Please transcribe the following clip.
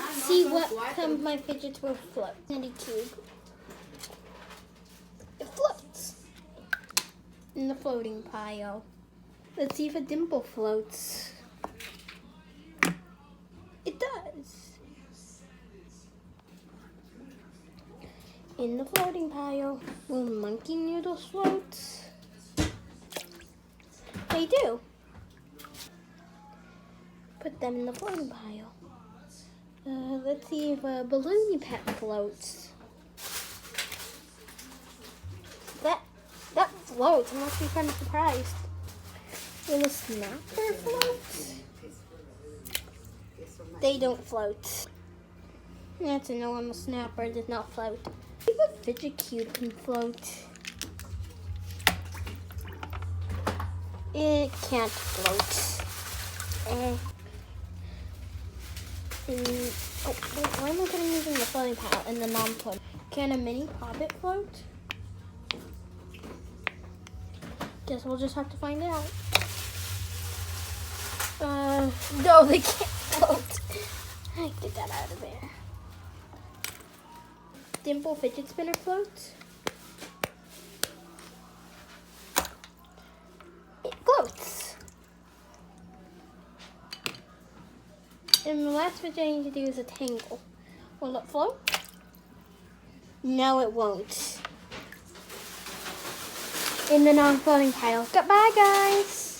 Let's see what some of my fidgets will float. Candy cube. It floats in the floating pile. Let's see if a dimple floats. It does. In the floating pile, will monkey noodles float? They do. Put them in the floating pile. Let's see if a balloony pet floats. That floats. I must be kind of surprised. Will a snapper float? They don't float. That's a no on the snapper. Does not float. Maybe a fidget cube can float. It can't float. Why am I putting these in the floating pile and the non-float? Can a mini hobbit float? Guess we'll just have to find out. No, they can't float. Get that out of there. Dimple fidget spinner floats. It floats. And the last fidget I need to do is a tangle. Will it float? No, it won't. In the non-floating pile. Goodbye, guys.